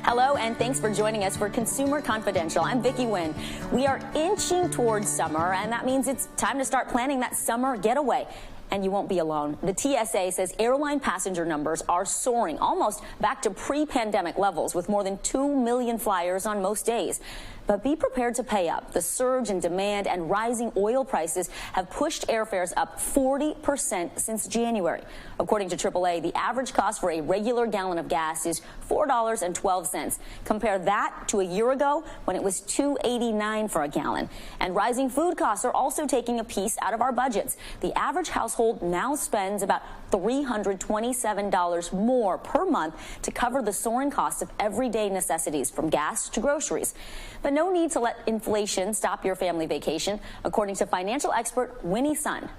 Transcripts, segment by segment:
Hello, and thanks for joining us for Consumer Confidential. I'm Vicky Nguyen. We are inching towards summer, and that means it's time to start planning that summer getaway. And you won't be alone. The TSA says airline passenger numbers are soaring, almost back to pre-pandemic levels, with more than 2 million flyers on most days. But be prepared to pay up. The surge in demand and rising oil prices have pushed airfares up 40% since January. According to AAA, the average cost for a regular gallon of gas is $4.12. Compare that to a year ago when it was $2.89 for a gallon. And rising food costs are also taking a piece out of our budgets. The average household now spends about $327 more per month to cover the soaring costs of everyday necessities, from gas to groceries. But no need to let inflation stop your family vacation, according to financial expert Nguyen Sun.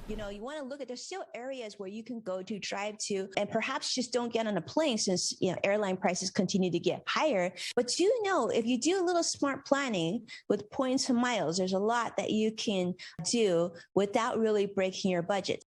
You know, you want to look at, there's still areas where you can go to, drive to, and perhaps just don't get on a plane since, you know, airline prices continue to get higher. But do know, if you do a little smart planning with points and miles, there's a lot that you can do without really breaking your budget.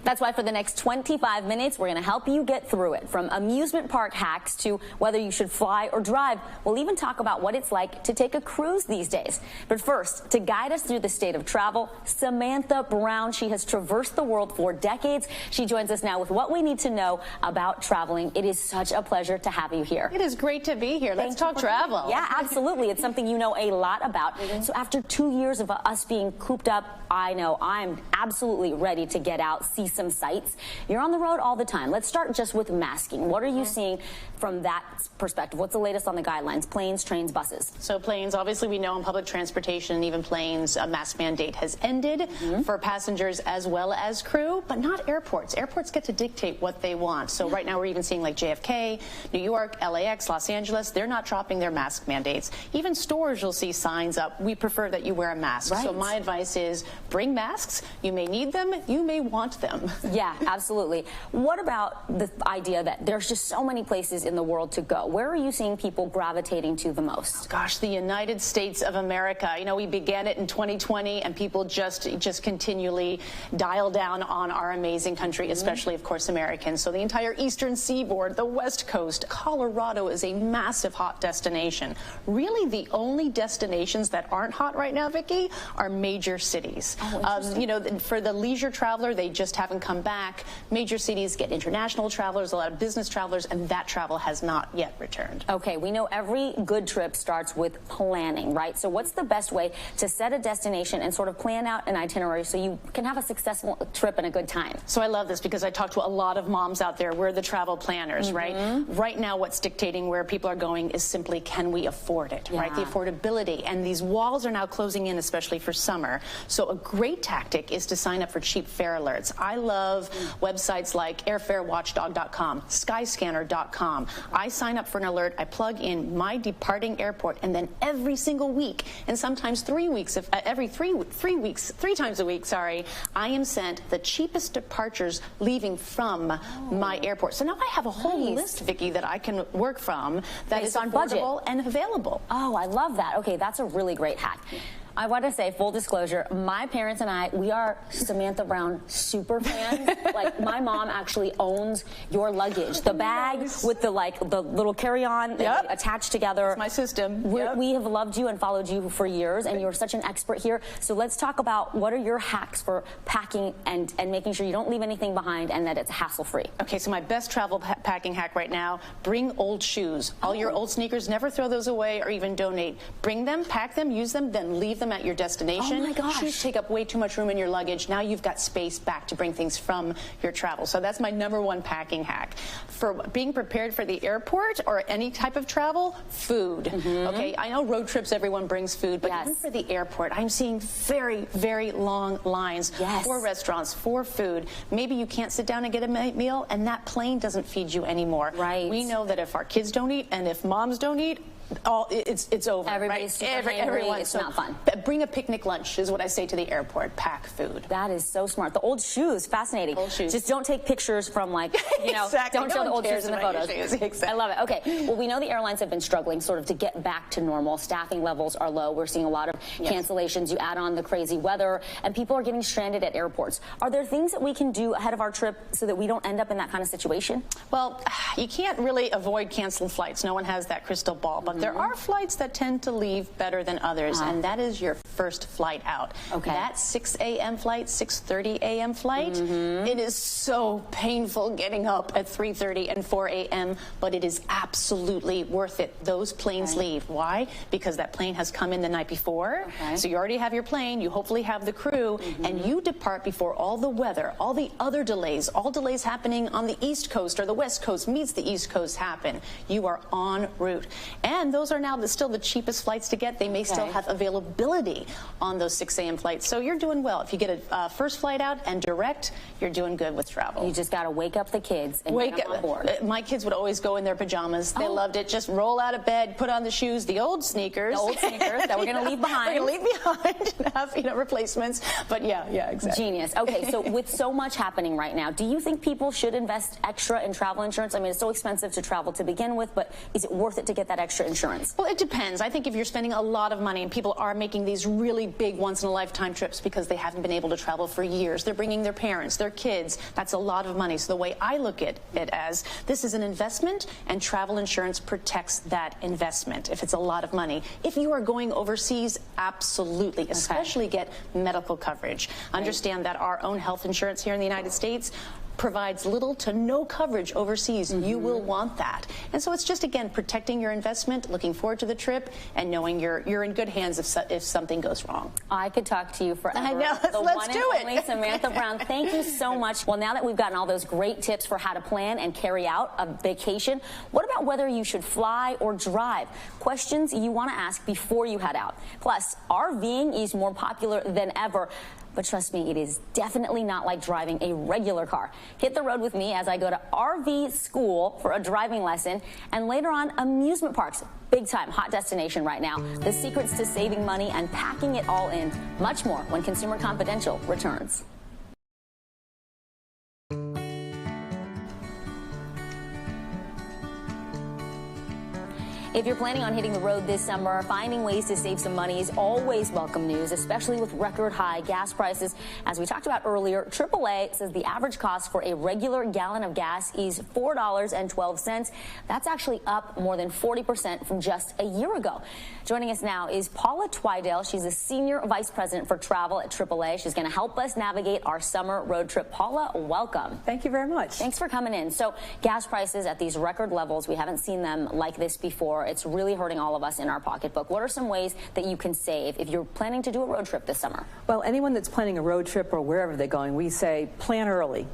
That's why for the next 25 minutes, we're going to help you get through it. From amusement park hacks to whether you should fly or drive. We'll even talk about what it's like to take a cruise these days. But first, to guide us through the state of travel, Samantha Brown. She has traversed the world for decades. She joins us now with what we need to know about traveling. It is such a pleasure to have you here. It is great to be here. Let's talk travel. Yeah, absolutely. It's something you know a lot about. So after 2 years of us being cooped up, I know I'm absolutely ready to get out, see some sights. You're on the road all the time. Let's start just with masking. What are you seeing from that perspective? What's the latest on the guidelines? Planes, trains, buses? So planes, obviously we know in public transportation and even planes, a mask mandate has ended for passengers as well as crew, but not airports. Airports get to dictate what they want. So right now we're even seeing like JFK, New York, LAX, Los Angeles, they're not dropping their mask mandates. Even stores, you'll see signs up, we prefer that you wear a mask. Right. So my advice is bring masks. You may need them, you may want them. Yeah, absolutely. What about the idea that there's just so many places in the world to go? Where are you seeing people gravitating to the most? Gosh, the United States of America. You know, we began it in 2020 and people just continually dial down on our amazing country, especially, of course, Americans. So the entire eastern seaboard, the West Coast, Colorado is a massive hot destination. Really, the only destinations that aren't hot right now, Vicky, are major cities. You know, for the leisure traveler, they just haven't come back. Major cities get international travelers, a lot of business travelers, and that travel has not yet returned. Okay, we know every good trip starts with planning, right? So what's the best way to set a destination and sort of plan out an itinerary so you can have a successful trip and a good time? So I love this because I talk to a lot of moms out there. We're the travel planners, right? Right now, what's dictating where people are going is simply, can we afford it, right? The affordability. And these walls are now closing in, especially for summer. So a great tactic is to sign up for cheap fare alerts. I love websites like airfarewatchdog.com, skyscanner.com. I sign up for an alert, I plug in my departing airport, and then every single week, and sometimes 3 weeks, every three times a week, sorry, I am sent the cheapest departures leaving from my airport. So now I have a whole list, Vicky, that I can work from that is on budget and available. Oh, I love that. Okay, that's a really great hack. I want to say, full disclosure, my parents and I, we are Samantha Brown super fans. Like, my mom actually owns your luggage. The bag with the little carry-on attached together. It's my system. We have loved you and followed you for years, and you're such an expert here. So let's talk about what are your hacks for packing and making sure you don't leave anything behind and that it's hassle-free. Okay, so my best travel packing hack right now, bring old shoes. All your old sneakers, never throw those away or even donate. Bring them, pack them, use them, then leave them at your destination. Oh my gosh. Shoes take up way too much room in your luggage. Now you've got space back to bring things from your travel. So that's my #1 packing hack. For being prepared for the airport or any type of travel, food. Okay, I know road trips, everyone brings food, but even for the airport, I'm seeing very, very long lines for restaurants, for food. Maybe you can't sit down and get a meal, and that plane doesn't feed you anymore. Right. We know that if our kids don't eat and if moms don't eat, it's over. Everybody's right? super hangry. It's so not fun. Bring a picnic lunch is what I say to the airport. Pack food. That is so smart. The old shoes, fascinating. Old shoes. Just don't take pictures from, like, you know, exactly. don't show the old shoes in the photos. Exactly. I love it. Okay, well, we know the airlines have been struggling sort of to get back to normal. Staffing levels are low. We're seeing a lot of cancellations. You add on the crazy weather, and people are getting stranded at airports. Are there things that we can do ahead of our trip so that we don't end up in that kind of situation? Well, you can't really avoid canceled flights. No one has that crystal ball, but there are flights that tend to leave better than others, and that is your first flight out. Okay. That 6 a.m. flight, 6:30 a.m. flight, it is so painful getting up at 3:30 and 4 a.m., but it is absolutely worth it. Those planes leave. Why? Because that plane has come in the night before, so you already have your plane, you hopefully have the crew, and you depart before all the weather, all the other delays, all delays happening on the East Coast or the West Coast meets the East Coast happen. You are en route. And those are now still the cheapest flights to get. They may still have availability on those 6 a.m. flights. So you're doing well. If you get a first flight out and direct, you're doing good with travel. You just got to wake up the kids and get them on board. My kids would always go in their pajamas. They loved it. Just roll out of bed, put on the shoes, the old sneakers. The old sneakers that we're going to leave behind. We're going to leave behind and have, you know, replacements. But yeah, exactly. Genius. Okay, so with so much happening right now, do you think people should invest extra in travel insurance? I mean, it's so expensive to travel to begin with, but is it worth it to get that extra insurance? Well, it depends. I think if you're spending a lot of money and people are making these really big once-in-a-lifetime trips because they haven't been able to travel for years, they're bringing their parents, their kids, that's a lot of money. So the way I look at it as, this is an investment, and travel insurance protects that investment if it's a lot of money. If you are going overseas, absolutely, especially get medical coverage. Understand that our own health insurance here in the United States provides little to no coverage overseas. You will want that. And so it's just, again, protecting your investment, looking forward to the trip, and knowing you're in good hands if something goes wrong. I could talk to you forever. I know. Let's do it. Only Samantha Brown, thank you so much. Well, now that we've gotten all those great tips for how to plan and carry out a vacation, what about whether you should fly or drive? Questions you want to ask before you head out. Plus, RVing is more popular than ever. But trust me, it is definitely not like driving a regular car. Hit the road with me as I go to RV school for a driving lesson, and later on, amusement parks. Big time hot destination right now. The secrets to saving money and packing it all in. Much more when Consumer Confidential returns. If you're planning on hitting the road this summer, finding ways to save some money is always welcome news, especially with record high gas prices. As we talked about earlier, AAA says the average cost for a regular gallon of gas is $4.12. That's actually up more than 40% from just a year ago. Joining us now is Paula Twydale. She's a senior vice president for travel at AAA. She's going to help us navigate our summer road trip. Paula, welcome. Thank you very much. Thanks for coming in. So gas prices at these record levels, we haven't seen them like this before. It's really hurting all of us in our pocketbook. What are some ways that you can save if you're planning to do a road trip this summer? Well, anyone that's planning a road trip or wherever they're going, we say plan early.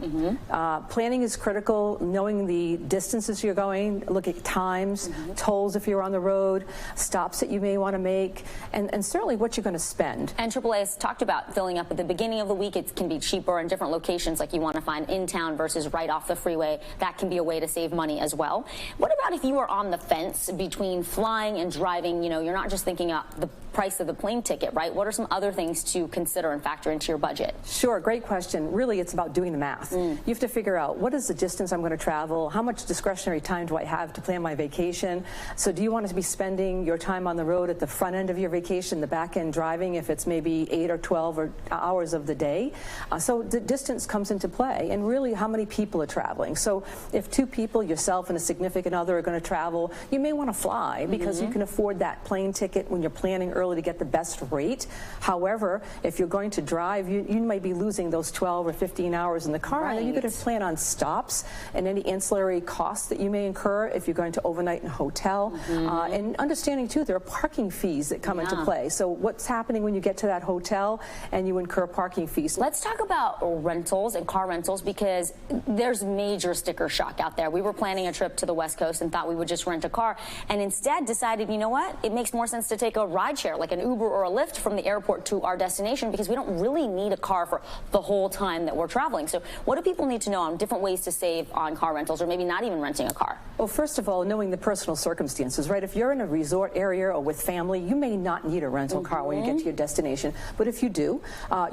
Planning is critical. Knowing the distances you're going, look at times, tolls if you're on the road, stops that you may want to make, and certainly what you're going to spend. And AAA has talked about filling up at the beginning of the week. It can be cheaper in different locations, like you want to find in town versus right off the freeway. That can be a way to save money as well. What about if you are on the fence between flying and driving? You know, you're not just thinking of the price of the plane ticket, right? What are some other things to consider and factor into your budget? Sure, great question. Really, it's about doing the math. You have to figure out what is the distance I'm going to travel, how much discretionary time do I have to plan my vacation. So do you want to be spending your time on the road at the front end of your vacation, the back end driving, if it's maybe 8 or 12 hours of the day? So the distance comes into play, and really how many people are traveling. So if 2 people, yourself and a significant other, are going to travel, you may want to fly because you can afford that plane ticket when you're planning early to get the best rate. However, if you're going to drive, you might be losing those 12 or 15 hours in the car, and then you're going to plan on stops and any ancillary costs that you may incur if you're going to overnight in a hotel. And understanding too, there are parking fees that come into play. So what's happening when you get to that hotel and you incur parking fees? Let's talk about rentals and car rentals, because there's major sticker shock out there. We were planning a trip to the West Coast and thought we would just rent a car, and instead decided, you know what, it makes more sense to take a rideshare like an Uber or a Lyft from the airport to our destination, because we don't really need a car for the whole time that we're traveling. So what do people need to know on different ways to save on car rentals, or maybe not even renting a car? Well, first of all, knowing the personal circumstances, right? If you're in a resort area or with family, you may not need a rental car when you get to your destination. But if you do,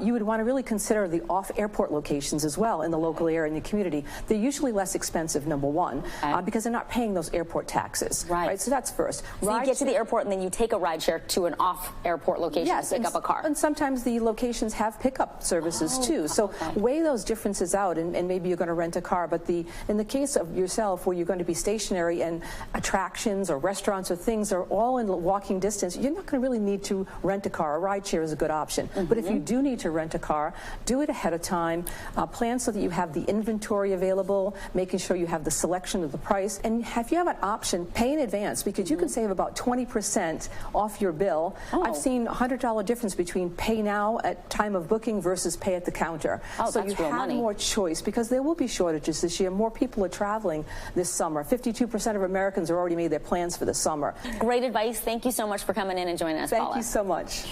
you would want to really consider the off-airport locations as well in the local area, in the community. They're usually less expensive, number one, because they're not paying those airport taxes. Right. So that's first. So you get to the airport and then you take a ride share to an off-airport location to pick up a car. And sometimes the locations have pickup services too. So weigh those differences out, and maybe you're going to rent a car. But in the case of yourself, where you're going to be stationary and attractions or restaurants or things are all in walking distance, you're not going to really need to rent a car. A ride share is a good option. But if you do need to rent a car, do it ahead of time. Plan so that you have the inventory available, making sure you have the selection of the price. And if you have an option, pay in advance, because you can save about 20% off your bill. I've seen $100 difference between pay now at time of booking versus pay at the counter. So you have more choice, because there will be shortages this year. More people are traveling this summer. 52% of Americans have already made their plans for the summer. Great advice. Thank you so much for coming in and joining us, Paula. Thank you so much.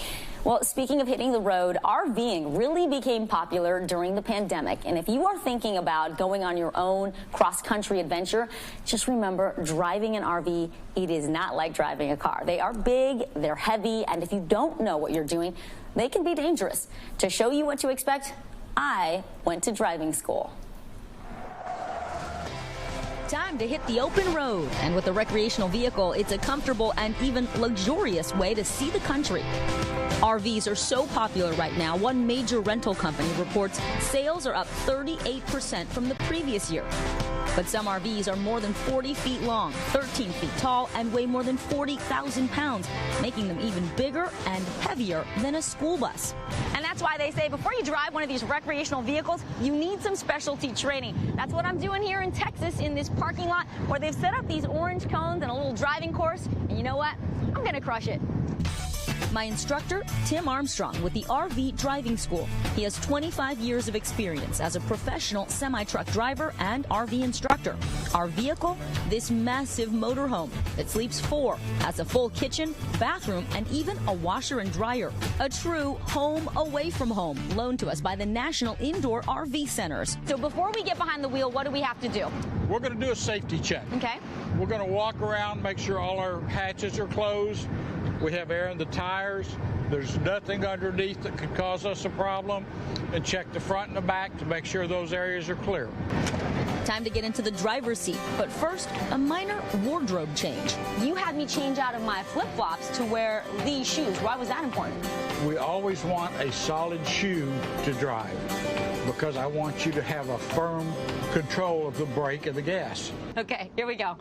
Well, speaking of hitting the road, RVing really became popular during the pandemic. And if you are thinking about going on your own cross-country adventure, just remember, driving an RV, it is not like driving a car. They are big, they're heavy, and if you don't know what you're doing, they can be dangerous. To show you what to expect, I went to driving school. Time to hit the open road. And with a recreational vehicle, it's a comfortable and even luxurious way to see the country. RVs are so popular right now, one major rental company reports sales are up 38% from the previous year. But some RVs are more than 40 feet long, 13 feet tall, and weigh more than 40,000 pounds, making them even bigger and heavier than a school bus. And that's why they say before you drive one of these recreational vehicles, you need some specialty training. That's what I'm doing here in Texas in this parking lot, where they've set up these orange cones and a little driving course. And you know what? I'm going to crush it. My instructor, Tim Armstrong, with the RV Driving School. He has 25 years of experience as a professional semi-truck driver and RV instructor. Our vehicle, this massive motorhome that sleeps 4, has a full kitchen, bathroom, and even a washer and dryer. A true home away from home, loaned to us by the National Indoor RV Centers. So before we get behind the wheel, what do we have to do? We're going to do a safety check. Okay. We're going to walk around, make sure all our hatches are closed. We have air in the tires. There's nothing underneath that could cause us a problem. And check the front and the back to make sure those areas are clear. Time to get into the driver's seat. But first, a minor wardrobe change. You had me change out of my flip-flops to wear these shoes. Why was that important? We always want a solid shoe to drive, because I want you to have a firm control of the brake and the gas. Okay, here we go.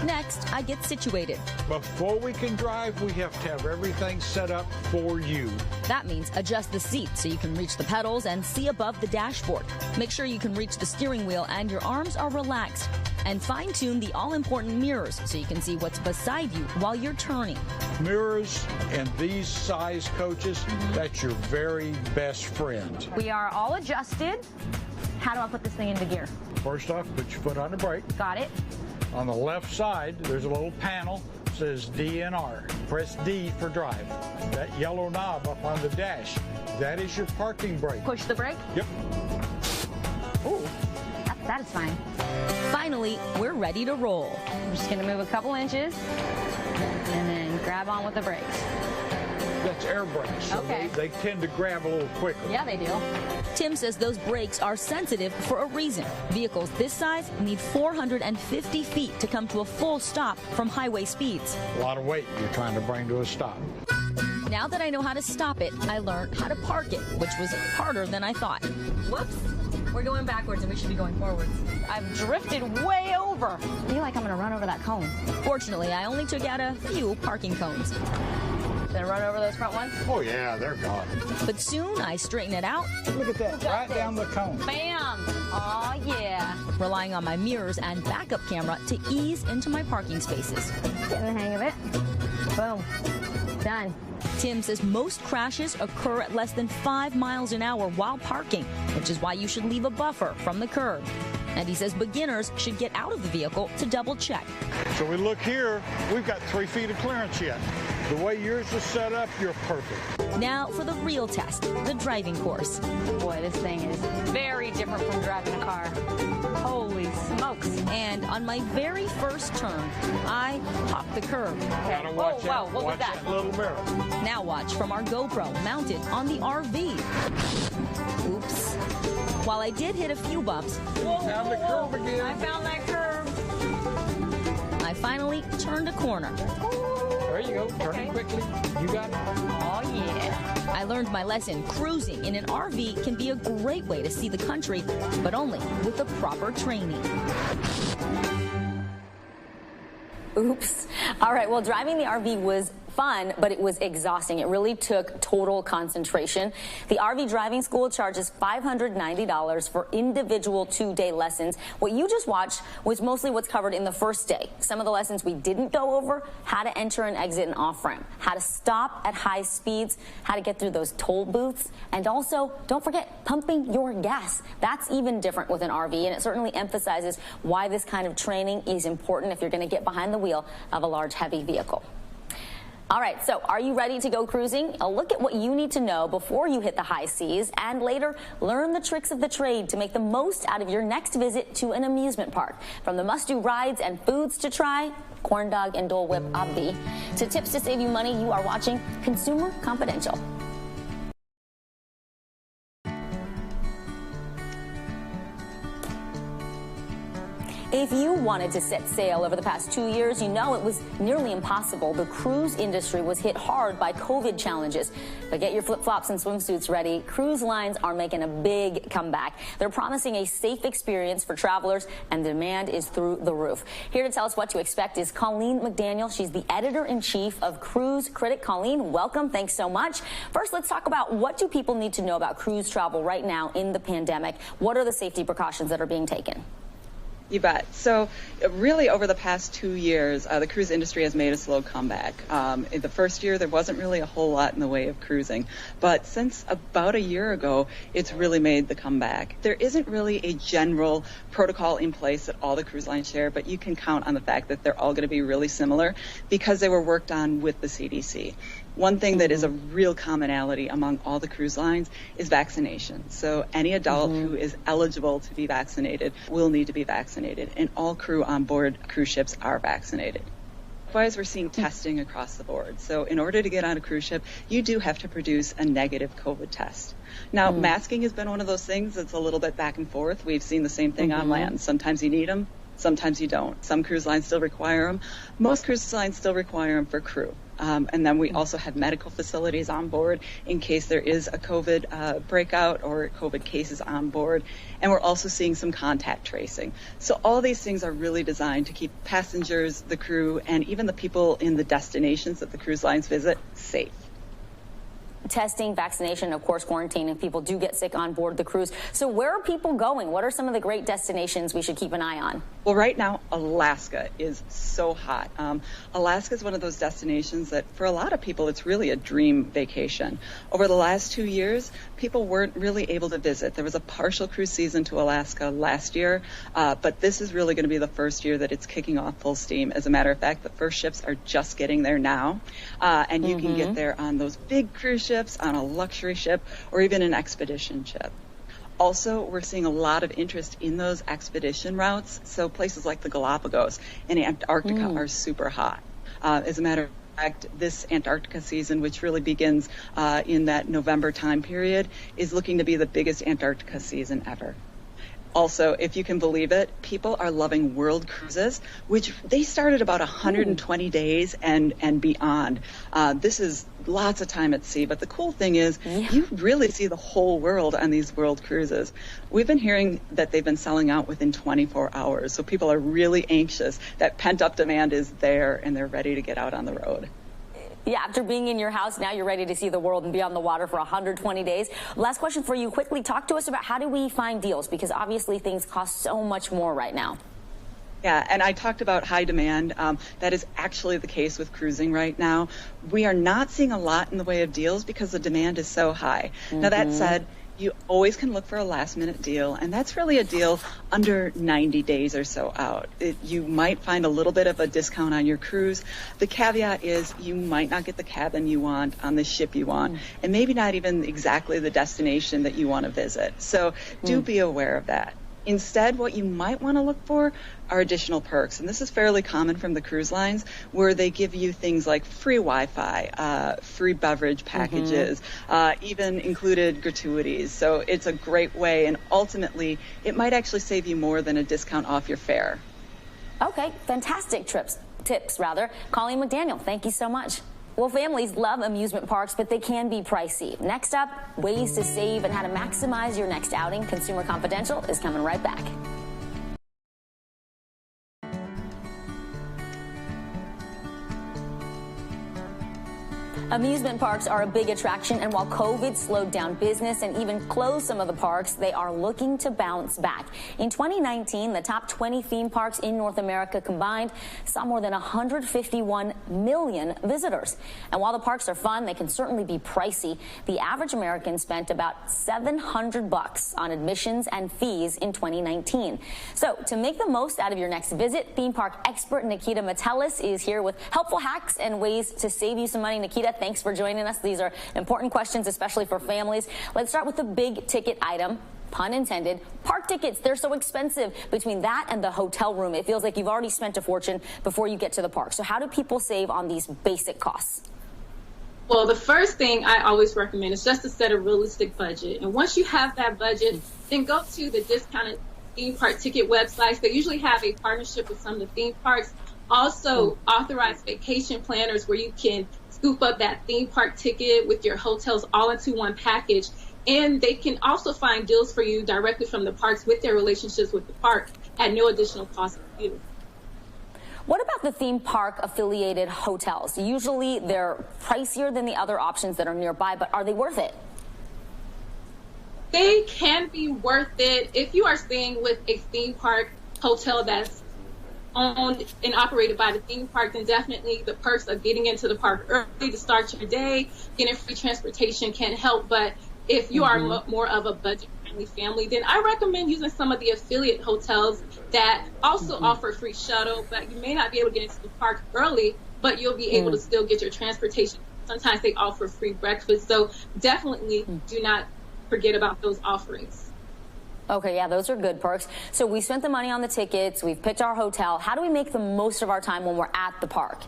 Next, I get situated. Before we can drive, we have to have everything set up for you. That means adjust the seat so you can reach the pedals and see above the dashboard. Make sure you can reach the steering wheel and your arms are relaxed. And fine-tune the all-important mirrors so you can see what's beside you while you're turning. Mirrors and these size coaches, that's your very best friend. We are all adjusted. How do I put this thing into gear? First off, put your foot on the brake. Got it. On the left side, there's a little panel that says DNR. Press D for drive. That yellow knob up on the dash, that is your parking brake. Push the brake? Yep. Ooh, that's satisfying. Finally, we're ready to roll. I'm just going to move a couple inches and then grab on with the brakes. That's air brakes, so okay. they tend to grab a little quicker. Yeah, they do. Tim says those brakes are sensitive for a reason. Vehicles this size need 450 feet to come to a full stop from highway speeds. A lot of weight you're trying to bring to a stop. Now that I know how to stop it, I learned how to park it, which was harder than I thought. Whoops. We're going backwards and we should be going forwards. I've drifted way over. I feel like I'm going to run over that cone. Fortunately, I only took out a few parking cones. Then run over those front ones? Oh, yeah, they're gone. But soon I straighten it out. Look at that, right down the cone. Bam! Oh, yeah. Relying on my mirrors and backup camera to ease into my parking spaces. Getting the hang of it. Boom. Done. Tim says most crashes occur at less than 5 miles an hour while parking, which is why you should leave a buffer from the curb. And he says beginners should get out of the vehicle to double check. So we look here, we've got 3 feet of clearance yet. The way yours is set up, you're perfect. Now for the real test, the driving course. Boy, this thing is very different from driving a car. Holy smokes. And on my very first turn, I hopped the curb. Gotta watch out. Whoa, what was Watch that? little mirror. Now watch from our GoPro mounted on the RV. Oops. While I did hit a few bumps, Found the curve again. I found that curve. I finally turned a corner. There you go. Turn it quickly. You got it. Oh, yeah. I learned my lesson. Cruising in an RV can be a great way to see the country, but only with the proper training. Oops. All right, well, driving the RV was fun, but it was exhausting. It really took total concentration. The RV driving school charges $590 for individual 2-day lessons. What you just watched was mostly what's covered in the first day. Some of the lessons we didn't go over: how to enter and exit an off-ramp, how to stop at high speeds, how to get through those toll booths, and also, don't forget, pumping your gas. That's even different with an RV, and it certainly emphasizes why this kind of training is important if you're going to get behind the wheel of a large, heavy vehicle. All right, so are you ready to go cruising? A look at what you need to know before you hit the high seas, and later learn the tricks of the trade to make the most out of your next visit to an amusement park. From the must-do rides and foods to try, corn dog and Dole Whip obvi, to tips to save you money, you are watching Consumer Confidential. If you wanted to set sail over the past 2 years, you know it was nearly impossible. The cruise industry was hit hard by COVID challenges. But get your flip-flops and swimsuits ready. Cruise lines are making a big comeback. They're promising a safe experience for travelers, and demand is through the roof. Here to tell us what to expect is Colleen McDaniel. She's the editor-in-chief of Cruise Critic. Colleen, welcome. Thanks so much. First, let's talk about what do people need to know about cruise travel right now in the pandemic. What are the safety precautions that are being taken? You bet. So really over the past 2 years, the cruise industry has made a slow comeback. In the first year, there wasn't really a whole lot in the way of cruising. But since about a year ago, it's really made the comeback. There isn't really a general protocol in place that all the cruise lines share, but you can count on the fact that they're all going to be really similar because they were worked on with the CDC. One thing that is a real commonality among all the cruise lines is vaccination. So any adult who is eligible to be vaccinated will need to be vaccinated, and all crew on board cruise ships are vaccinated. Likewise, we're seeing testing across the board. So in order to get on a cruise ship, you do have to produce a negative COVID test. Now, masking has been one of those things that's a little bit back and forth. We've seen the same thing on land. Sometimes you need them, sometimes you don't. Some cruise lines still require them. Most cruise lines still require them for crew. And then we also have medical facilities on board in case there is a COVID breakout or COVID cases on board. And we're also seeing some contact tracing. So all these things are really designed to keep passengers, the crew, and even the people in the destinations that the cruise lines visit safe. Testing, vaccination, of course, quarantine if people do get sick on board the cruise. So where are people going? What are some of the great destinations we should keep an eye on? Well, right now, Alaska is so hot. Alaska is one of those destinations that for a lot of people, it's really a dream vacation. Over the last 2 years, people weren't really able to visit. There was a partial cruise season to Alaska last year, but this is really going to be the first year that it's kicking off full steam. As a matter of fact, the first ships are just getting there now, and you can get there on those big cruise ships, on a luxury ship, or even an expedition ship. Also, we're seeing a lot of interest in those expedition routes. So places like the Galapagos and Antarctica are super hot. As a matter of fact, this Antarctica season, which really begins in that November time period, is looking to be the biggest Antarctica season ever. Also, if you can believe it, people are loving world cruises, which they started about 120 days and beyond. This is lots of time at sea, but the cool thing is you really see the whole world on these world cruises. We've been hearing that they've been selling out within 24 hours, so people are really anxious. That pent-up demand is there, and they're ready to get out on the road. Yeah, after being in your house, now you're ready to see the world and be on the water for 120 days. Last question for you. Quickly, talk to us about how do we find deals? Because obviously things cost so much more right now. Yeah, and I talked about high demand. That is actually the case with cruising right now. We are not seeing a lot in the way of deals because the demand is so high. Now, that said, you always can look for a last-minute deal, and that's really a deal under 90 days or so out. You might find a little bit of a discount on your cruise. The caveat is you might not get the cabin you want on the ship you want, and maybe not even exactly the destination that you want to visit. So do be aware of that. Instead, what you might want to look for are additional perks. And this is fairly common from the cruise lines, where they give you things like free Wi-Fi, free beverage packages, even included gratuities. So it's a great way, and ultimately, it might actually save you more than a discount off your fare. Okay, fantastic tips. Colleen McDaniel, thank you so much. Well, families love amusement parks, but they can be pricey. Next up, ways to save and how to maximize your next outing. Consumer Confidential is coming right back. Amusement parks are a big attraction, and while COVID slowed down business and even closed some of the parks, they are looking to bounce back. In 2019, the top 20 theme parks in North America combined saw more than 151 million visitors. And while the parks are fun, they can certainly be pricey. The average American spent about $700 on admissions and fees in 2019. So to make the most out of your next visit, theme park expert Nikita Metellus is here with helpful hacks and ways to save you some money. Nikita, thanks for joining us. These are important questions, especially for families. Let's start with the big ticket item, pun intended, park tickets. They're so expensive. Between that and the hotel room, it feels like you've already spent a fortune before you get to the park. So how do people save on these basic costs? Well, the first thing I always recommend is just to set a realistic budget. And once you have that budget, then go to the discounted theme park ticket websites. They usually have a partnership with some of the theme parks. Also, authorized vacation planners where you can scoop up that theme park ticket with your hotels all into one package. And they can also find deals for you directly from the parks with their relationships with the park at no additional cost to you. What about the theme park affiliated hotels? Usually they're pricier than the other options that are nearby, but are they worth it? They can be worth it if you are staying with a theme park hotel that's owned and operated by the theme park. Then definitely the perks of getting into the park early to start your day, getting free transportation can help. But if you are more of a budget-friendly family, then I recommend using some of the affiliate hotels that also offer free shuttle. But you may not be able to get into the park early, but you'll be able to still get your transportation. Sometimes they offer free breakfast. So definitely do not forget about those offerings. Okay, yeah, those are good perks. So we spent the money on the tickets, we've picked our hotel. How do we make the most of our time when we're at the park?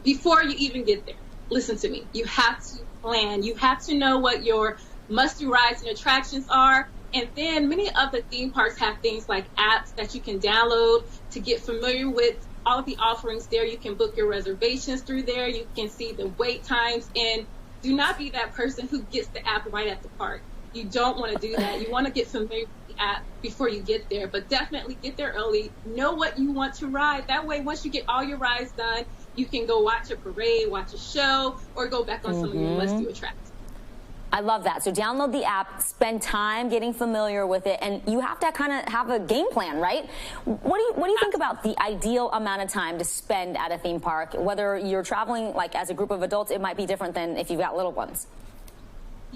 Before you even get there, listen to me. You have to plan. You have to know what your must-do rides and attractions are. And then many of the theme parks have things like apps that you can download to get familiar with all of the offerings there. You can book your reservations through there. You can see the wait times. And do not be that person who gets the app right at the park. You don't want to do that. You want to get familiar with the app before you get there, but definitely get there early. Know what you want to ride. That way, once you get all your rides done, you can go watch a parade, watch a show, or go back on some of your must-do attractions. I love that. So download the app, spend time getting familiar with it, and you have to kind of have a game plan, right? What do you think about the ideal amount of time to spend at a theme park? Whether you're traveling like as a group of adults, it might be different than if you've got little ones.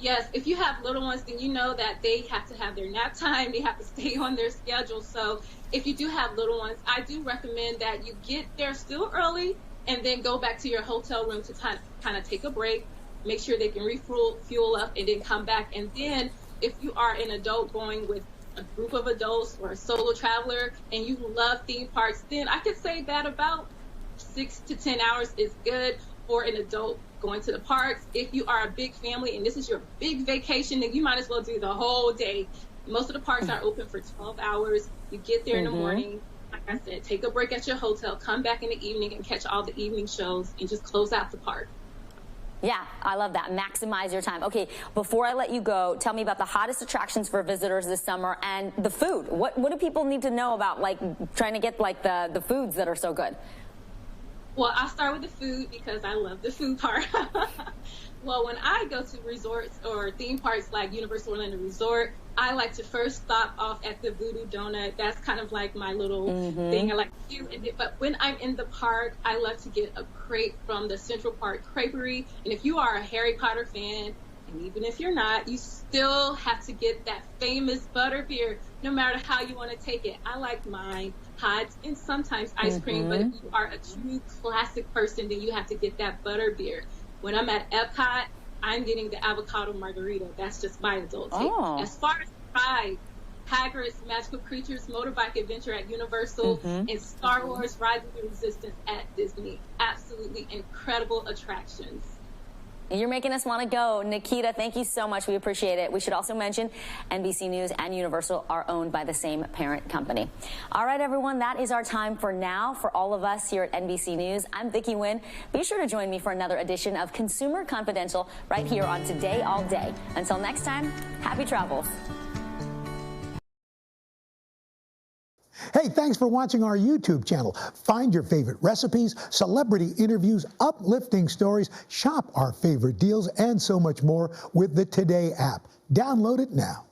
Yes, if you have little ones, then you know that they have to have their nap time. They have to stay on their schedule. So if you do have little ones, I do recommend that you get there still early and then go back to your hotel room to kind of take a break, make sure they can fuel up, and then come back. And then if you are an adult going with a group of adults or a solo traveler and you love theme parks, then I could say that about 6 to 10 hours is good for an adult going to the parks. If you are a big family and this is your big vacation, then you might as well do the whole day. Most of the parks are open for 12 hours. You get there in the morning, like I said, take a break at your hotel, come back in the evening and catch all the evening shows and just close out the park. Yeah, I love that. Maximize your time. Okay, before I let you go, tell me about the hottest attractions for visitors this summer and the food. What do people need to know about, like, trying to get, like, the foods that are so good? Well, I'll start with the food because I love the food part. Well, when I go to resorts or theme parks like Universal Orlando Resort, I like to first stop off at the Voodoo Donut. That's kind of like my little thing I like to do. But when I'm in the park, I love to get a crepe from the Central Park Creperie. And if you are a Harry Potter fan, And even if you're not, you still have to get that famous butterbeer, no matter how you want to take it. I like mine hot and sometimes ice cream, but if you are a true classic person, then you have to get that butterbeer. When I'm at Epcot, I'm getting the avocado margarita. That's just my adult take. As far as rides, Hagrid's Magical Creatures Motorbike Adventure at Universal and Star Wars Rise of the Resistance at Disney. Absolutely incredible attractions. You're making us want to go. Nikita, thank you so much. We appreciate it. We should also mention NBC News and Universal are owned by the same parent company. All right, everyone, that is our time for now. For all of us here at NBC News, I'm Vicky Nguyen. Be sure to join me for another edition of Consumer Confidential right here on Today All Day. Until next time, happy travels. Hey, thanks for watching our YouTube channel. Find your favorite recipes, celebrity interviews, uplifting stories, shop our favorite deals, and so much more with the Today app. Download it now.